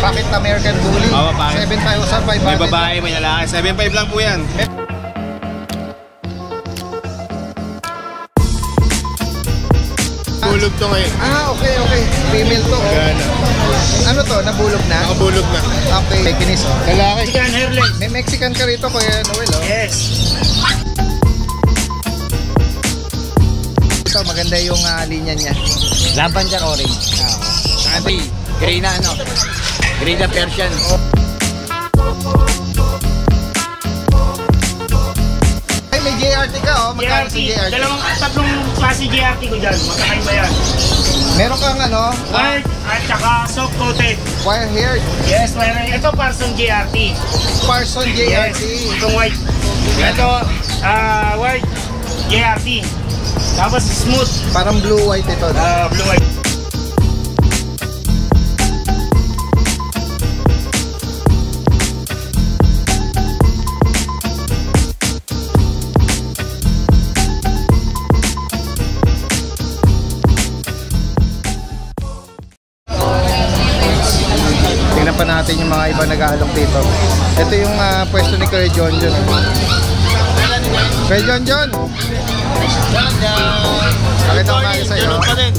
Bakit American Bully? Oo, bakit? 7,500. May babae, may lalaki. 7.5 lang po yan. Bulog to ngayon. Okay, okay. Female to. Gana. Ano to? Nabulog na? Nakabulog na. Okay. Mexican. Lalaki. Mexican hairless. May Mexican ka rito, Kuya Noel, oh. Yes. Ito, maganda yung linya niya. Lavender orange. Sabi, gray na ano. Gray na Persian. Ay, may JRT ka, oh. Magkano sa JRT? Tatlong klase JRT ko dyan. Magkakaiba yan. Meron kang ano? White at saka soft coated. Wire haired. Yes, mayroon. Ito Parson JRT. Parson Yes, JRT. itong white. Ito, white JRT. Tapos smooth. Parang blue-white ito. Blue white. Tingnan pa natin yung mga iba nag-aalok dito. Ito yung pwesto ni Kuya John John. Kuya John John! Bakit ako nga sa'yo? Ganun pa din.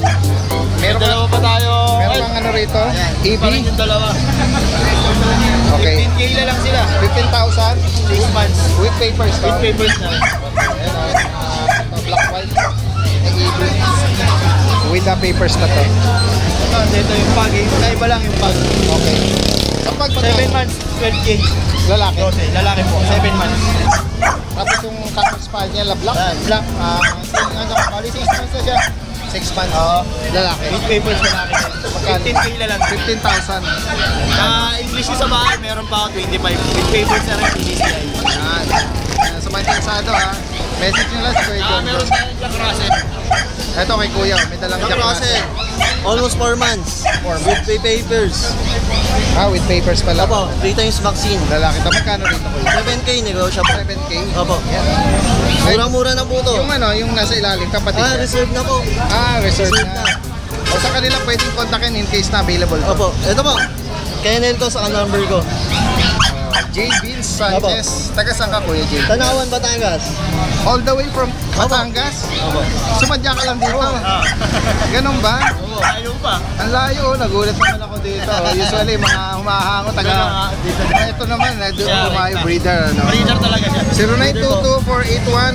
Meron Dalawa pa tayo. Meron kang ano rito? EB? Pa rin yung dalawa. Okay. 15K na lang sila. 15,000? 6 months. With papers to? With papers na. Ayan o. Black white. Ang EB. With the papers na to. Ito yung pag. Iba lang yung pag. Okay. Kapag 7 months, 12K. lalaki. 12, lalaki po. 7 months. Tapos yung cattle spine niya, black. Black. Bali 6 months na siya. 6 months. Oo. Lalaki. With papers lalaki. 15K na lang. 15,000. English ko sa bahay, meron pa ako 25. With papers na rin, PCI. Yan. Sa mga interesado ha. Message nyo lang si Kuya John. Meron tayo Jack Russell. Ito kay Kuya, may dalang Jack Jack Russell. Russell. Almost 4 months. With papers. With papers pala. Opo, 3 times vaccine. Lalaki. Ito magkano rito Kuya? 7K negotiable. 7K? Opo. Yan. Murang-mura na po to. Yung ano, yung nasa ilalim, kapatid niya. Reserve na po. Reserve Reserve na. na. O sa kanila pwedeng kontakin in case na available. Opo, ito po. Kenel ko sa number ko. J. Vince Sanchez. Taga saan ka Kuya J? Tanawan, Batangas. All the way from Batangas? Opo. Sumadya ka lang dito? Ganun ba? Opo, ayaw pa. Ang layo, nagulat naman ako dito. Usually, mga humahango, taga... Ito naman, dumayo breeder. Ano? Breeder talaga siya.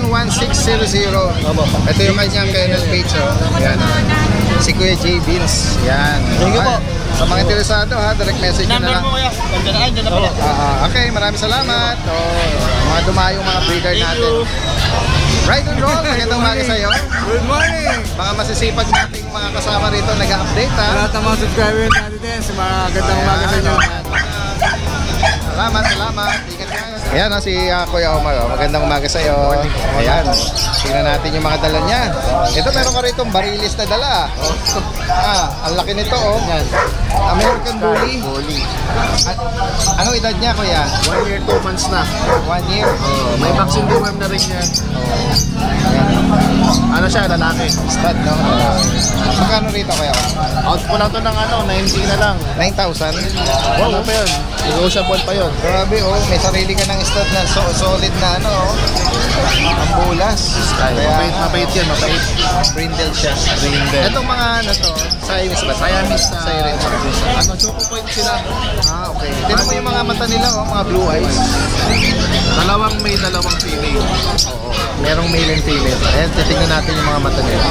0922-481-1600. Opo. Ito yung kanyang kennel page. Yan. Si Kuya J. Vince. Yan. Thank you po. Sa mga interesado ha, direct message nyo na Number lang. mo kaya? Nandiyan na pala. Okay, maraming salamat. Mga dumayong mga breeder Thank natin. you. Right and roll, magandang umaga sa'yo. Good morning. Mga masisipag nating mga kasama rito nag-update ha. Lahat ng mga subscribers natin din. Sa mga gandang umaga sa inyo. Salamat, salamat. Ingat kayo. Ayan si Kuya Omar. Magandang umaga sa iyo. Ayan. Tingnan natin yung mga dala niya. Ito meron ka rito barilis na dala. Ang laki nito oh. Yan. American Bully. Anong edad niya Kuya? 1 year, 2 months na. 1 year. May vaccine deworm na rin yan. Ano siya, lalaki. Stud no? Magkano rito Kuya? Out ko lang to ng 90 na lang. 9,000? Wow, pa yun. Negotiable pa yun. Grabe oh. May sarili ka ng stud na solid na ano oh. Ang bulas. Mabait yan, mabait. Brindle siya. Brindle. Itong mga ano to, Siamese ba? Siamese na Siamese. choco point sila. Okay. Tignan mo yung mga mata nila oh, mga blue eyes. Dalawang may, dalawang female. Oo. Merong male and female. Ayan, titignan natin yung mga mata nila.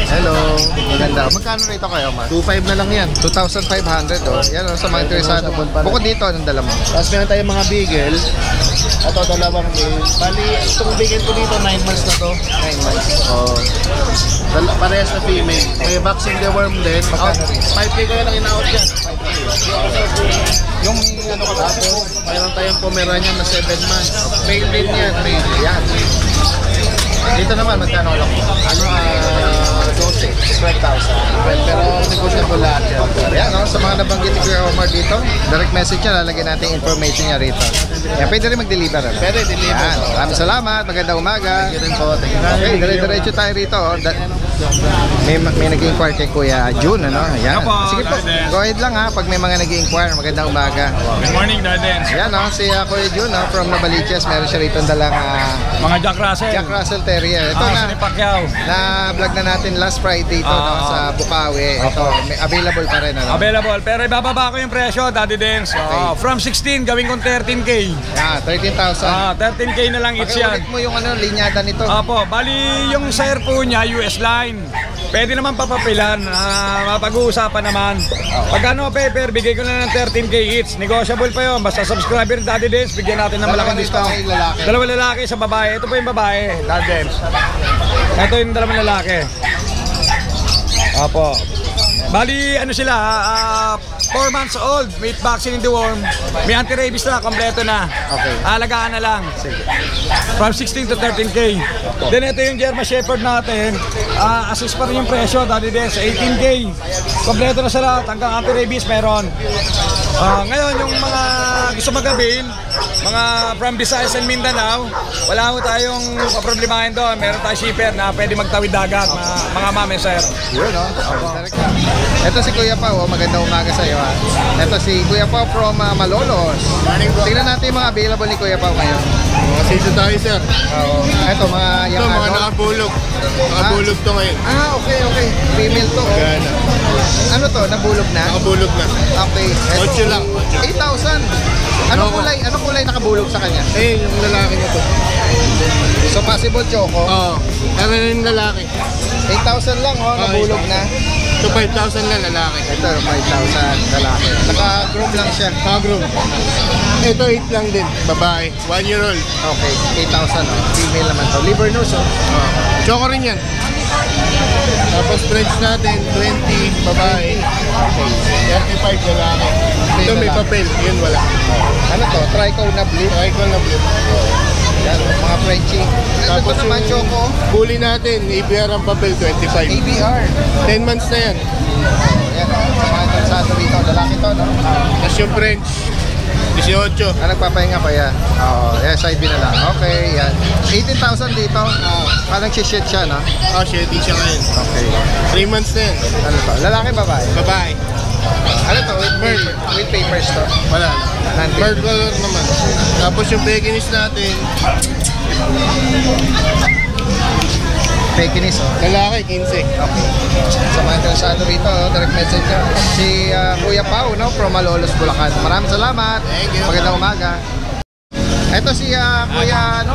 Hello. Maganda. Magkano rito kayo, man? 2.5 na lang yan. 2,500 oh. Yan oh, sa mga interesado. Bukod dito, anong dala mo? Tapos meron tayong mga beagle. Ito, dalawang male. Bali, itong beagle ko dito, 9 months na to. 9 months. Oh. Parehas na female. May vaccine deworm din. Magkano rin? 5K ko lang in-out yan. Yung ano ko dati, Mayroon tayong Pomeranian na 7 months. Male din yan. Male. yan. Dito naman, magkano lang? Ano, 12. 12,000. Pero negotiable lahat yan. Ayan, no? Sa mga nabanggit ni Kuya Omar dito, direct message niya, lalagyan natin information niya rito. Yan, pwede rin mag-deliver. Ano? Pwede, deliver. Yan, maraming salamat, magandang umaga. Thank you rin po. Thank you. Okay, dire-diretso tayo rito. Oh. May nag-inquire kay Kuya June, ano? Ayan. Opo, Sige po, Dadens. go ahead lang ha, pag may mga nag-inquire, magandang umaga. Good morning, Dadens. Ayan, no? Si Kuya June, no? From Navaliches, meron siya rito dalang Mga Jack Russell. Jack Russell Terrier. Ito Ni Pacquiao. na-vlog na natin last Friday ito, no? Sa Bukawi. Ito, may available pa rin, ano? Available. Pero ibababa ko yung presyo, Daddy Dens. From 16, gawin kong 13K. Yeah, 13,000. 13K na lang each yan. Pakiulit mo yung linyada nito. Opo, bali yung sire po niya, US line. Pwede naman papapilan, mapag-uusapan naman. Pag ano paper, bigay ko na ng 13K each. Negotiable pa yun, basta subscriber Daddy Dens, bigyan natin ng malaking discount. Dalawa lalaki sa babae. Ito po yung babae, Daddy Dens. Ito yung dalawang lalaki. Opo. Bali, ano sila, 4 months old, may vaccine in the worm, may anti-rabies na, kompleto na. Okay. Alagaan na lang. Sige. From 16 to 13K. Then ito yung German Shepherd natin, assist pa rin yung presyo, Daddy Dens, 18K. Kompleto na sa lahat, hanggang anti-rabies meron. Ngayon, yung mga gusto mag-avail, mga from Visayas and Mindanao, wala mo tayong problemahin doon. Meron tayong shipper na pwede magtawid dagat, mga mami, sir. Yun, no? Ito si Kuya Pao, magandang umaga sa iyo. Ito si Kuya Pao from Malolos. Morning bro. Tingnan natin yung mga available ni Kuya Pao ngayon. Mga season tayo sir. Ito, mga Ito mga nakabulog. Nakabulog to ngayon. Okay. Female to. Gana. Ano to? Nabulog na? Nakabulog na. Okay. Ito, 8 lang. 8,000. Anong kulay nakabulog sa kanya? Eh, yung lalaki na to. So possible choco. Oo. Kaya yung lalaki. 8,000 lang, nabulog na. Ito 5,000 lang lalaki. Ito, 5,000 lalaki. Naka-groom lang siya. Kagro. Ito 8 lang din. Babae. 1 year old. Okay, 8,000. Female naman to. Liver nose, Choco rin yan. Tapos French natin, 20, babae. 35 lalaki. Ito may papel, yun wala. Ano to? Trico na blue. Try ko na blue. Yan, mga Frenchie. Ito naman, choco. bully natin, ABR ang papel, 25. ABR. 10 months na yan. Yan, mga interesado rito. Lalaki to, no? Tapos yung French, 18. Nagpapahinga pa yan. Oo, side B na lang. Okay, yan. 18,000 dito. Parang shit siya, no? Shady siya ngayon. Okay. 3 months na yan. Ano to? Lalaki, babae? Babae. Ano to? With papers to? Wala. Nandito. Bird color naman. Tapos yung Pekinese natin, Pekinese, lalaki, 15. Okay. Sa mga interesado rito, direct message nyo. Si Kuya Pao, no? From Malolos, Bulacan. Maraming salamat. Thank you. Magandang umaga. Ito si Kuya,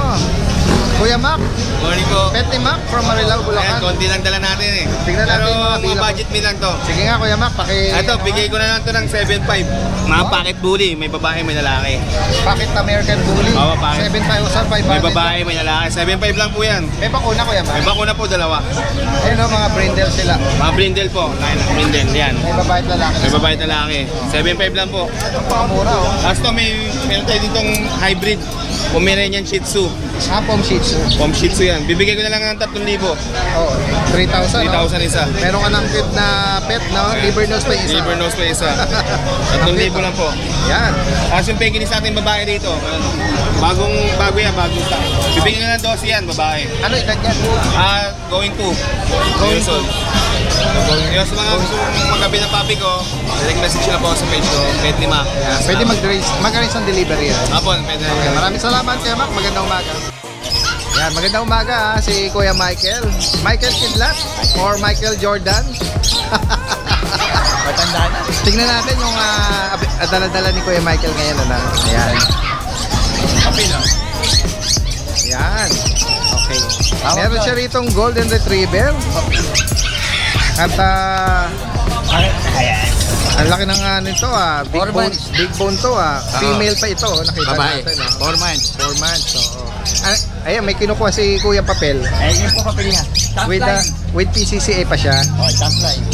Kuya Mac. Morning po. Pet ni Mac from Marilao, Ayan, Bulacan. konti lang dala natin eh. Tignan natin yung mga Pero bilang. mga budget meal lang to. Sige nga, Kuya Mac, Ito, bigay ko na lang to ng 7.5. Mga pocket bully, may babae, may lalaki. Pocket American Bully. Oo, pocket. 7,500. May babae, may lalaki. 7.5 lang po yan. May bakuna, Kuya Mac. May bakuna po, dalawa. Ayun, no, mga brindle sila. Mga brindle po. Laki ng brindle, yan. May babae at lalaki. May babae, lalaki. 7.5 lang po. Pamura, oh. Tapos to, meron tayo ditong hybrid. Pomeranian Shih Tzu. Pom Shih Tzu. Pom Shih Tzu yan. Bibigay ko na lang ng 3,000. Oh, 3,000. 3,000 isa. Meron ka ng cute na pet, no? Liver nose pa isa. Liver nose pa isa. 3,000 lang po. Yan. Tapos yung Pekinese natin babae dito. Bago yan, bagong stock. Bibigyan ko ng 12 yan, babae. Ano edad yan? Going to. Years old. Yung sa mga gusto mong magabi ng papi ko, direct message na po sa page ko, Pet Lima. Pwede mag-arrange ng delivery yan. Apon, pwede. Okay, maraming salamat Kuya Mac. Magandang umaga. Yan, magandang umaga si Kuya Michael. Michael Kidlat or Michael Jordan. Matanda na. Tingnan natin yung dala-dala ni Kuya Michael ngayon. Ayan. Papi lang. Ayan. Okay. Meron siya ritong Golden Retriever. At ang laki ng nito big bone to Female pa ito, nakita natin. 4 months. 4 months. Ayan, may kinukuha si Kuya Papel. Ayun po papel niya. With PCCA pa siya. Top line.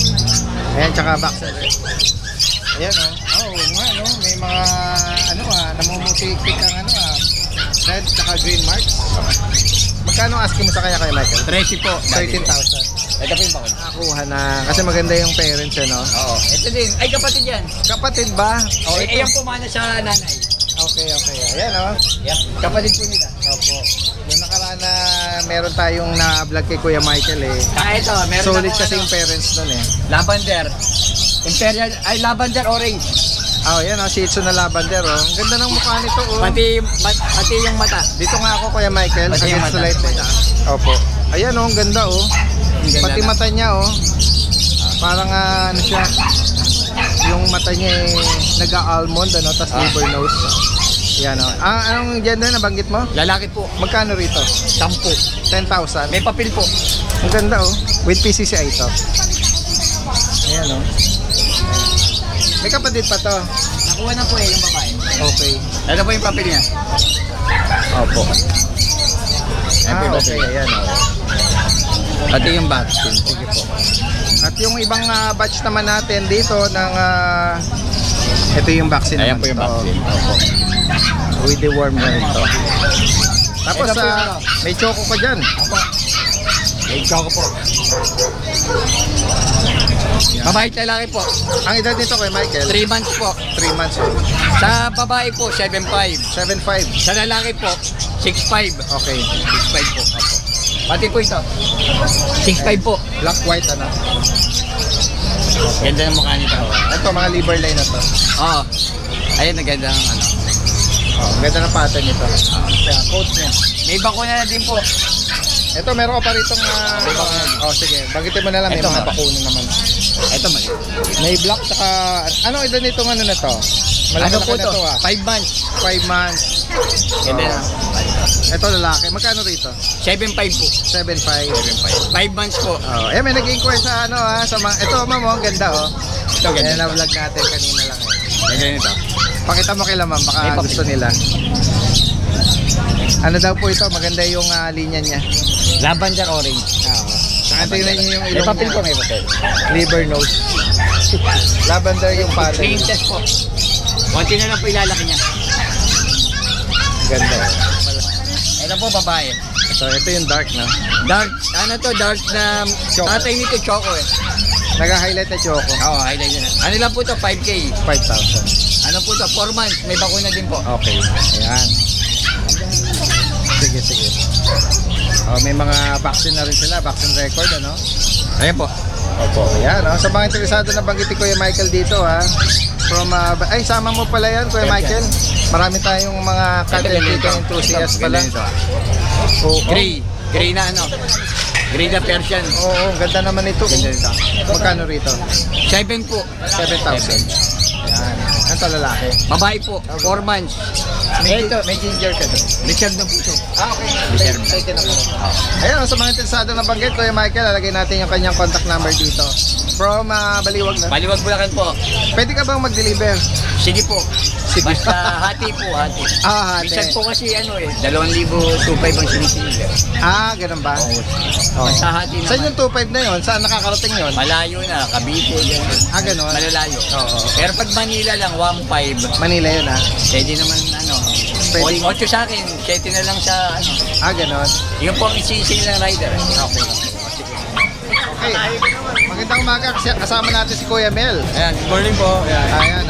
Ayan, tsaka vaccine. Ayan, may mga namumutik ang red tsaka green marks. Magkano asking mo sa kanya kay Michael? 13 po. 13,000. Ito po yung bakit. Nakakuha na kasi maganda yung parents, no? Oo. Ito din. Ay, kapatid yan. Kapatid ba? Ayan po mana sa nanay. Okay. Ayan, Yan. Kapatid po nila. Opo. Yung nakaraan na meron tayong na-vlog kay Kuya Michael eh. Ito, meron Solid akong kasi yung parents nun eh. Lavender. Imperial, ay lavender orange. Oh, yan oh, Shih Tzu na lavender oh. Ang ganda ng mukha nito oh. Pati yung mata. Dito nga ako Kuya Michael, Pati yung against the mata. light eh. Opo. Ayan oh, ang ganda oh. Ang ganda Pati na. mata niya oh. Parang ano siya. Yung mata niya eh, nag-almond ano, tas liver nose. Yan oh. Anong gender na banggit mo? Lalaki po. Magkano rito? 10. 10,000. May papel po. Ang ganda oh. With PCCI ito. Ayan oh. May kapatid pa to. Nakuha na po yung babae. Okay. Ito po yung papel niya. Opo. Ito yung Okay, papel. ayan oh. Pati yung vaccine. Sige po. At yung ibang batch naman natin dito ng ito yung vaccine. Ayan naman po yung to. vaccine. Opo. With the worm na ito. Tapos Ito po yung may choco ka dyan. May choco po. Babae at lalaki po. Ang edad nito kay Michael? 3 months po. 3 months old. Sa babae po, 7'5". 7'5". Sa lalaki po, 6'5". Okay. 6'5 po. Opo. Pati po ito. 6'5 po. Black white ano. Ganda ng mukha nito. Ito mga liver line na to. Oo. Ayun, naganda ng ano. Oh, ganda ng pattern nito. Kaya coat niya. May bakuna na din po. Ito meron ka pa ritong oh sige, bagitin mo na lang may Ito, mga ha? bakuna naman. Ito mali. May black saka ano edad nitong ano na to? Malaki Ano po na ito? to 5 months. 5 months. Ganda na. Ito lalaki. Magkano rito? 7'5 po. 7'5". 5 months po. Oh, may nag-inquire sa ano sa mga ito ma'am, oh, ang ganda oh. Ito, ganda. Ayan na vlog natin kanina lang eh. Ganda nito. Pakita mo kila ma'am, baka May papel. gusto nila. Ano daw po ito? Maganda yung linya niya. Lavender orange. Saka tingnan niyo yung May ilong papel niya. po, may papel. Liver nose. Lavender yung pattern. Princess po. Konti na lang po ilalaki niya. Ganda. Ito po, babae. Ito yung dark na. Dark, ano to, dark na Choco. tatay nito, choco eh. Nag-highlight na choco. Oo, highlight yun. Ano lang po to, 5K. 5,000. Ano po to, 4 months. May bakuna din po. Okay. Ayan. Sige, sige. Oh, may mga vaccine na rin sila. Vaccine record, ano? Ayan po. Opo. Ayan, oh. Sa mga interesado na banggiti Kuya Michael dito, ha? From, ay, sama mo pala yan, Kuya Michael. Marami tayong mga content dito enthusiast pala. Oo. Gray. Gray na ano. Gray na Persian. Oo, ganda naman ito. Ganda nito. Magkano rito? 7 po. 7,000. Ayan. Ito lalaki. Babae po, 4 months. May ginger ka doon. Reserve na puso. Okay. Reserve na. Taken na po. Ayan, sa mga interesado na banggit, Kuya Michael, lalagay natin yung kanyang contact number dito. From Baliwag na. Baliwag Bulacan po. Pwede ka bang mag-deliver? Sige po. Basta hati po, hati. Ah, hati. Minsan po kasi ano eh, 2,250 ang sinisili. Ah, ganun ba? Oh. Basta hati naman. Saan yung 2.5 na yun? Saan nakakarating yun? Malayo na, Cavite, ganun. Ah, ganun? Malalayo. Oo. Pero pag Manila lang, 1.5. Manila yun, ha? Pwede naman ano, Pwede. 8 sa akin, 7 na lang sa ano. Ah, ganun. Yun po ang isisil ng rider. Okay. Okay. Magandang umaga kasi kasama natin si Kuya Mel. Ayan, good morning po. Ayan,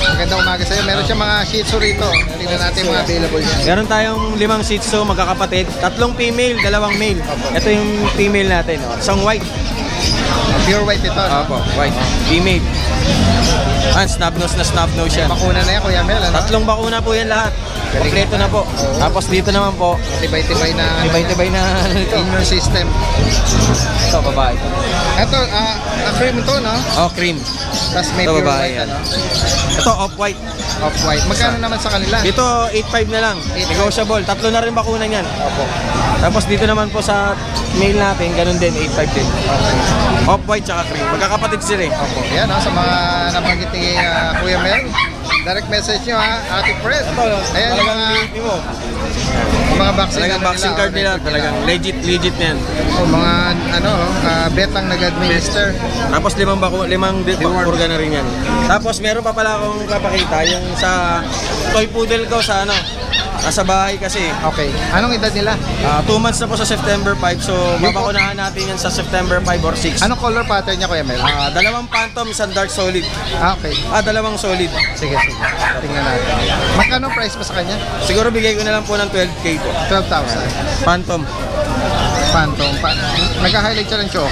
magandang umaga sa'yo. Meron siya mga Shih Tzu rito. Tingnan natin yung mga available niya. Meron tayong 5 Shih Tzu magkakapatid, 3 female, 2 male. Ito yung female natin, oh. Isang white. Pure white ito, no? White. Female. Snub nose na snub nose siya. Bakuna na yan, Kuya Mel, ano? 3 bakuna po yan lahat. Kompleto na po. Tapos dito naman po, Tibay-tibay na tibay-tibay na ito. immune system. Ito, babae. Ito, cream to, no? Oh, cream. Tapos may Ito, pure babae white, yan. ano? Ito, off-white. Off-white. Magkano naman sa kanila? Dito, 8.5 na lang. 8.5. Negotiable. 3 na rin bakuna niyan. Opo. Tapos dito naman po sa male natin, ganun din, 8.5 din. Off-white tsaka cream. Magkakapatid sila eh. Opo. Yan, sa mga nabanggit ni Kuya Mel. Direct message nyo, Ate Fred. Ito, Ayan, yung talagang mga, mo. yung mga vaccine, Talagang vaccine card nila, talagang legit na yan. Mga, betang nag-administer. Tapos 5 organ na rin yan. Tapos meron pa pala akong kapakita, yung sa toy poodle ko sa Nasa bahay kasi. Okay. Anong edad nila? 2 months na po sa September 5. So, babakunahan natin yan sa September 5 or 6. Anong color pattern niya, Kuya Mel? Dalawang Phantom, isang Dark Solid. Okay. Dalawang Solid. Sige. Tingnan natin. Magkano price mo sa kanya? Siguro bigay ko na lang po ng 12K po. 12,000. Phantom. Phantom. Nagka-highlight siya ng choco.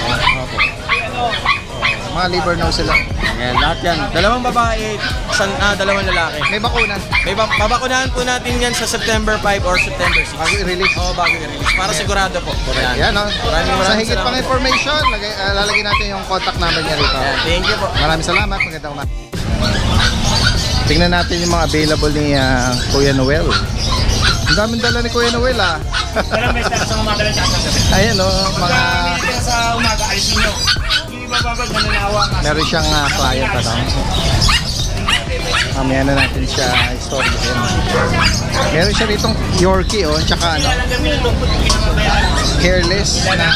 Mga liver nose sila. Ayan, lahat yan. Dalawang babae, dalawang lalaki. May bakuna. Babakunahan po natin yan sa September 5 or September 6. Bago i-release. Oo, bago i-release. Para sigurado po. Yan, no? Maraming Sa higit pang salamat. information, lalagyan natin yung contact number niya rito. Ayan, thank you po. Maraming salamat. Magandang umaga. Tingnan natin yung mga available ni Kuya Noel. Ang daming dala ni Kuya Noel, ah. Pero may start sa umaga lang tsaka sa gabi. Ayan, oh, mga... Kaya sa umaga, alisin nyo. Yung ibababag, nananawa ka. Meron siyang client, ano. Mamaya na natin siya story din. Meron siya ditong Yorkie, oh, tsaka ano, hairless na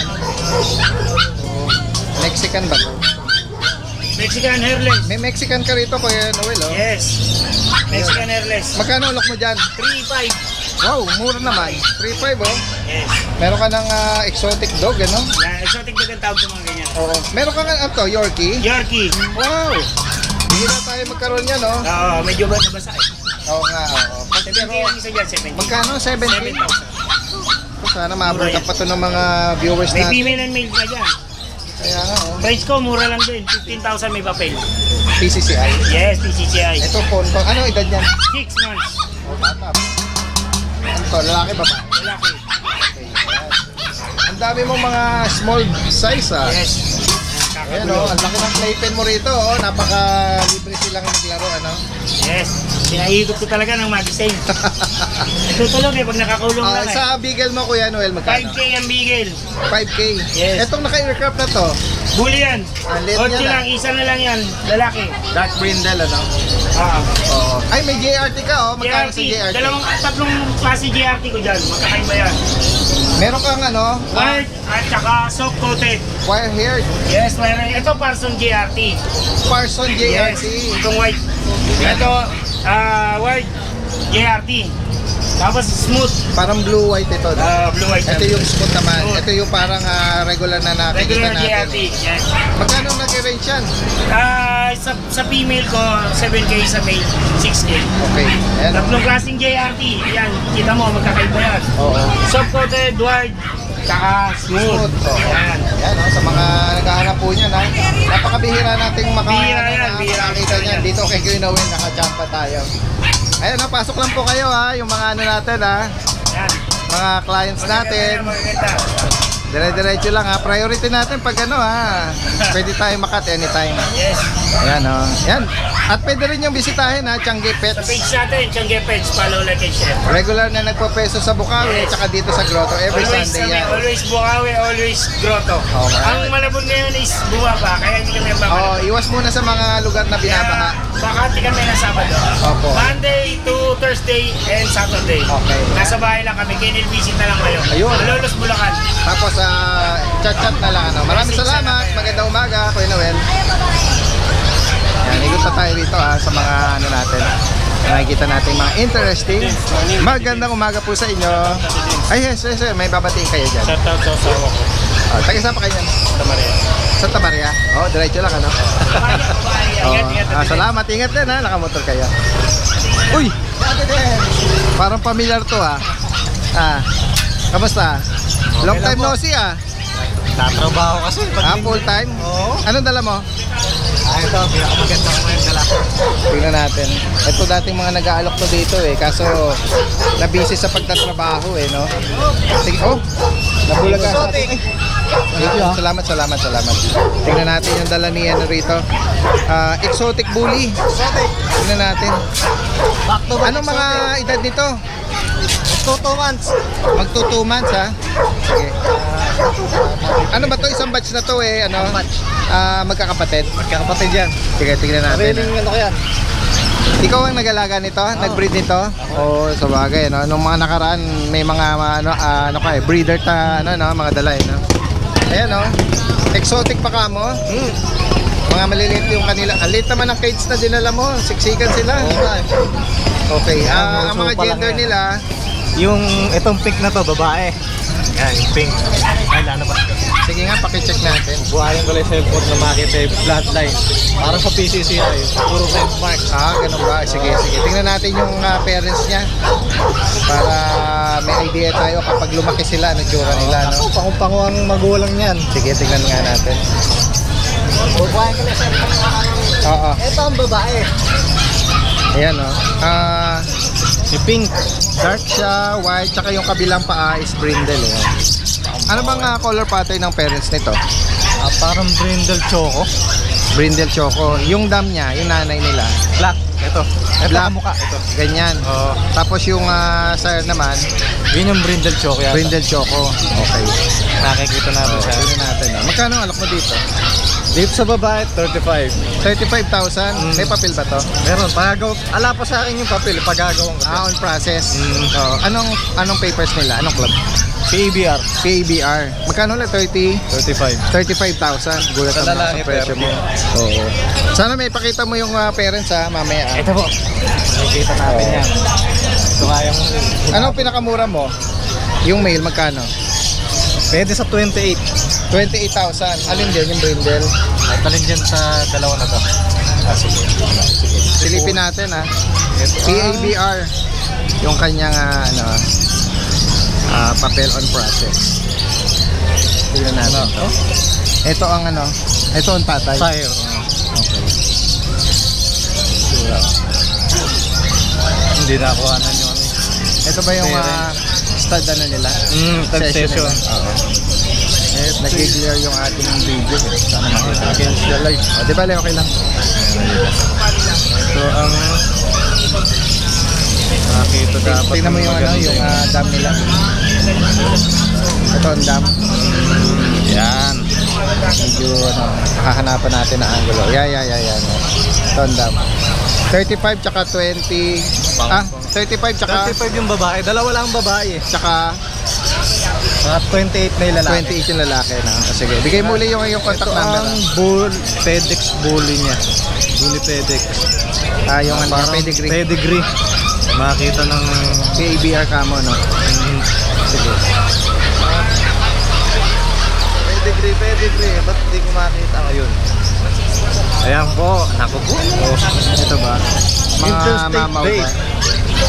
Mexican ba to? Mexican hairless. May Mexican ka rito, Kuya Noel, oh. Yes. Mexican hairless. Magkano ulok mo dyan? 3.5. Wow, mura naman. 3.5, oh. Yes. Meron ka ng exotic dog, ano? Yan, exotic dog ang tawag sa mga ganyan. Oo. Meron ka ano to, Yorkie? Yorkie. Wow! Hindi na tayo magkaroon yan, oh. Oo, medyo basa eh. Oo nga, oo. 70 yung isa dyan, 70. Magkano? 70? 7,000. Sana maabot pa to ng mga viewers May natin. female and male pa dyan. Kaya nga, oh. Price ko, mura lang din. 15,000 may papel. PCCI. Yes, PCCI. Ito, phone ko. Ano edad yan? 6 months. Oh, bata. Ano to? Lalaki ba ba? Lalaki. Okay, ayan. Ang dami mong mga small size, ah. Yes. Ayan, oh. Ang laki ng playpen mo rito, oh. Napaka-libre silang maglaro, ano? Yes. Sinaikot ko talaga ng mag-save. Tutulog eh pag nakakulong lang eh. Sa Beagle mo, Kuya Noel, magkano? 5K ang bigel. 5K. Yes. Etong naka-aircraft na to, Bully yan. Ang liit 8 niya lang, isa na lang yan. Lalaki. dark brindle, ano? Ah. Oo. Ay, may JRT ka, oh. Magkano sa JRT? Tatlong klase JRT ko dyan. Magkakaiba yan. Meron kang ano, White at saka soft coated. wire-haired, Yes, mayroon. Ito Parson JRT. Parson Yes. JRT. Itong white. Ito, white JRT. Tapos smooth. Parang blue-white ito, no? Blue white. Ito yung smooth naman. Smooth. Ito yung parang regular na nakikita Regular JRT. natin. Yes. Magkano nag-range yan? Sa female ko, 7K, sa male, 6K. Okay. Ayan, oh. Tatlong klaseng JRT. Yan, kita mo, magkakaiba yan. Oo. Soft-coated, wide, saka smooth. Smooth, oo. Yan. Yan, oh. Sa mga naghahanap po niyan, ha? Napakabihira nating Bihira yan, bihira. makakita niyan. Dito kay Kuya Noel, nakachampa tayo. Ayan, ha? Pasok lang po kayo, ha? Yung mga ano natin, ha? Yan. Mga clients natin. Magaganda. Dire-diretso lang, ha? Priority natin pag ano, ha? Pwede tayo makat anytime. Yes. Ayan, oh. Yan. At pwede rin yung bisitahin, ha? Changi Sa Pets. page natin, Changi Pets, follow, like, and share. Regular na nagpo-peso sa Bukawi, tsaka dito sa Grotto. Every Always Sunday kami, yan. always Bukawi, always Grotto. Okay. Ang malabon ngayon is bumaba, kaya hindi kami Oh, babalik. iwas muna sa mga lugar na binabaha. Bakante kami na Sabado. Opo. Monday to Thursday and Saturday. Okay. Nasa bahay lang kami, Kenil visit na lang kayo. Ayun. Malolos, Bulacan. Tapos chat-chat na lang. Ano. Maraming Message salamat. na lang. Magandang umaga, Kuya Noel. Yan, ikot pa tayo rito sa mga ano natin. Nakikita natin mga interesting. Magandang umaga po sa inyo. Ay, yes, yes, yes. May babatiin kayo dyan. Shout out sa asawa ko. Taga-saan pa kayo dyan? Santa Maria. Santa Maria? Oh, diretso lang, ano? Salamat. Ingat din, ha? Nakamotor kayo. Uy! Parang familiar to, ha? Kamusta? Long time no see, ah. Tatrabaho kasi. Full time? Oo. Anong dala mo? Ito, pinakamaganda ko ngayon dala. Tingnan natin. Ito dating mga nag-aalok to dito eh. Kaso, nabisi sa pagtatrabaho eh, no? Sige, oh! Nabulaga sa atin. Salamat. Tingnan natin yung dala ni ano rito. Exotic bully. Tingnan natin. Anong mga edad nito? 2 months. Magto 2 months, ha? Sige. Ano ba to? Isang batch na to eh, ano? Magkakapatid. Magkakapatid yan. Sige, tingnan natin. Ano ko yan? Ikaw ang nag-alaga nito? Nag-breed nito? Oo, sa bagay, no? Nung mga nakaraan, may mga breeder ta, mga dala, no? Ayan, no? Exotic pa ka mo? Mga maliliit yung kanila. Ang liit naman ang cage na dinala mo. Siksikan sila. Okay. Ang mga gender nila, Yung itong pink na to, babae. Yan, yung pink. Ay, lalabas ko. Sige nga, pakicheck natin. Buhayin ko lang sa airport na makita yung bloodline. Para sa PCCI, puro red mark. Ah, ganun ba? Sige, sige. Tingnan natin yung parents niya. Para may idea tayo kapag lumaki sila, ano tsura nila, no? Pango ang magulang niyan. Sige, tingnan nga natin. Buhayin ko lang sa airport na makita. Oo. Ito ang babae. Ayan, no? Si pink. Dark siya, white, tsaka yung kabilang paa is brindle, eh. Ano bang color pattern ng parents nito? Parang brindle choco. Brindle choco. Yung dam niya, yung nanay nila. Black. Ito. Ito Black. ang mukha. Ito. Ganyan. Oo. Tapos yung sire naman, Yun yung brindle choco yan. brindle choco. Okay. Nakikita natin siya. Tingnan natin. Magkano ang alok mo dito? Dito sa babae, 35. 35,000. May papel ba to? Meron. Pagagaw. Ala pa sa akin yung papel. Pagagawang ko. On process. Mm. Oo. Anong papers nila? Anong club? PBR. PABR. Magkano ulit? 35. 35,000. Gulat Sa naman lalaki, sa presyo mo. Oo. Sana may pakita mo yung parents mamaya. Ito po. Nakikita natin yan. Ito kaya mo. Anong pinakamura mo? Yung male, magkano? Pwede sa 28. 28,000. Alin din yung brindle? At talin dyan sa dalawa na to. Sige. Silipin natin PABR. Yung kanyang papel on process. Tingnan natin to. Ito ang ito ang tatay. Sire. Okay. Hindi na ako ano yun. Ito ba yung stud nila? Third session. nila? Oo. Nag-clear yung ating video. Sana makita. Against the light. Di ba, okay lang? Ito ang nakita dapat. Tingnan mo yung yung dam nila. Ito ang dam. Yan. Medyo hahanapan natin na angulo. Yan. Ito ang dam. 35 tsaka 20. 35 tsaka 35 yung babae. Dalawa lang ang babae. tsaka 28 na yung lalaki. 28 yung lalaki na. Sige, bigay mo ulit yung contact Ito number. ang FedEx bully niya. Bully FedEx. Yung Parang pedigree. pedigree. Makita ng PABR kamo, no? Sige. Pedigree. Ba't hindi ko makita ngayon? Ayan po. Naku po. Ito ba? Mga Interstate mamaw Vape. ba?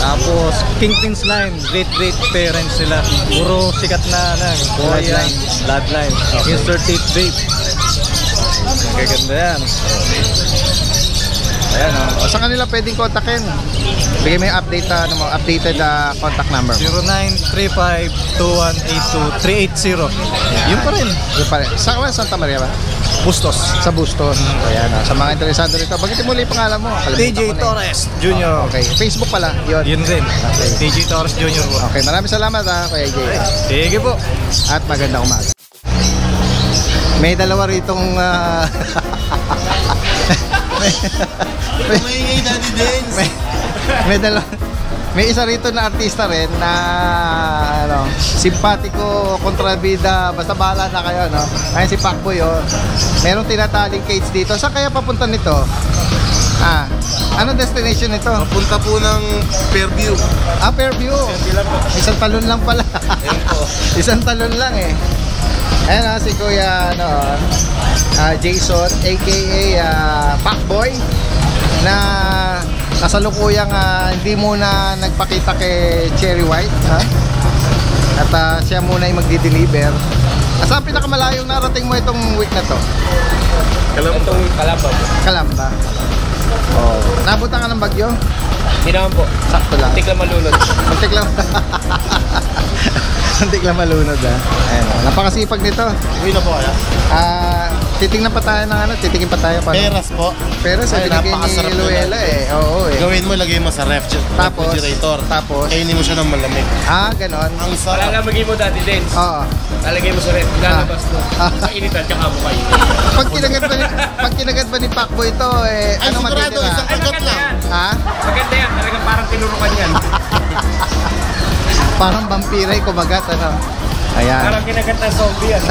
Tapos Kingpin's Line. Great parents sila. Puro sikat na bloodline. Interstate Vape. Magaganda yan. Ayan, o. Sa kanila pwedeng kontakin. Bigay mo yung updated contact number. 0935-2182-380. Yun pa rin. Yung pa rin. Sa Santa Maria ba? Bustos. Sa Bustos. Ayan, sa mga interesado rito. Bagitin mo ulit yung pangalan mo. Kalimutan TJ ko na eh. Torres Jr. Okay. Facebook pala. Yun. Yun rin. Okay. TJ Torres Jr. po. Okay, maraming salamat Kuya Jay. Sige po. At magandang umaga. May dalawa ritong Maingay Daddy Dance. may isa rito na artista rin na simpatiko, kontrabida, basta bahala na kayo, no? Ayun si Pacboy, merong tinataling cage dito. Saan kaya papunta nito? Anong destination nito? Papunta po ng Fairview. Fairview. Isang talon lang pala. Isang talon lang eh. Ayan si Kuya Jason aka Pacboy na kasalukuyang hindi muna nagpakita kay Cherry White at siya muna yung magdi-deliver. Saan pinakamalayong narating mo itong week na to? Kalamba. Nabutan ka ng bagyo? Hindi naman po. Sakto lang. Tik lang malunod. Muntik lang. Muntik lang malunod Ayan, napakasipag nito. Uwi na po kaya? Titingnan pa tayo ng titingin pa tayo pa. Peras po. Pero sa Ay, binigay napakasarap ni Luella Oo Gawin mo, lagay mo sa Tapos, refrigerator. tapos? Kainin mo siya ng malamig. Ganon. Ang sarap. Lalagay mo dati din. Oo. Lalagay mo sa ref. Lalabas mo. Ah. Kainitan tsaka mo kayo. Pag kinagat ba ni Pacboy ito, Ay, ano sigurado, matitira? isang kagat lang. Maganda yan. Talagang parang tinurukan yan. Parang vampiray kumagat, Ayan. Parang kinagat ng zombie yan.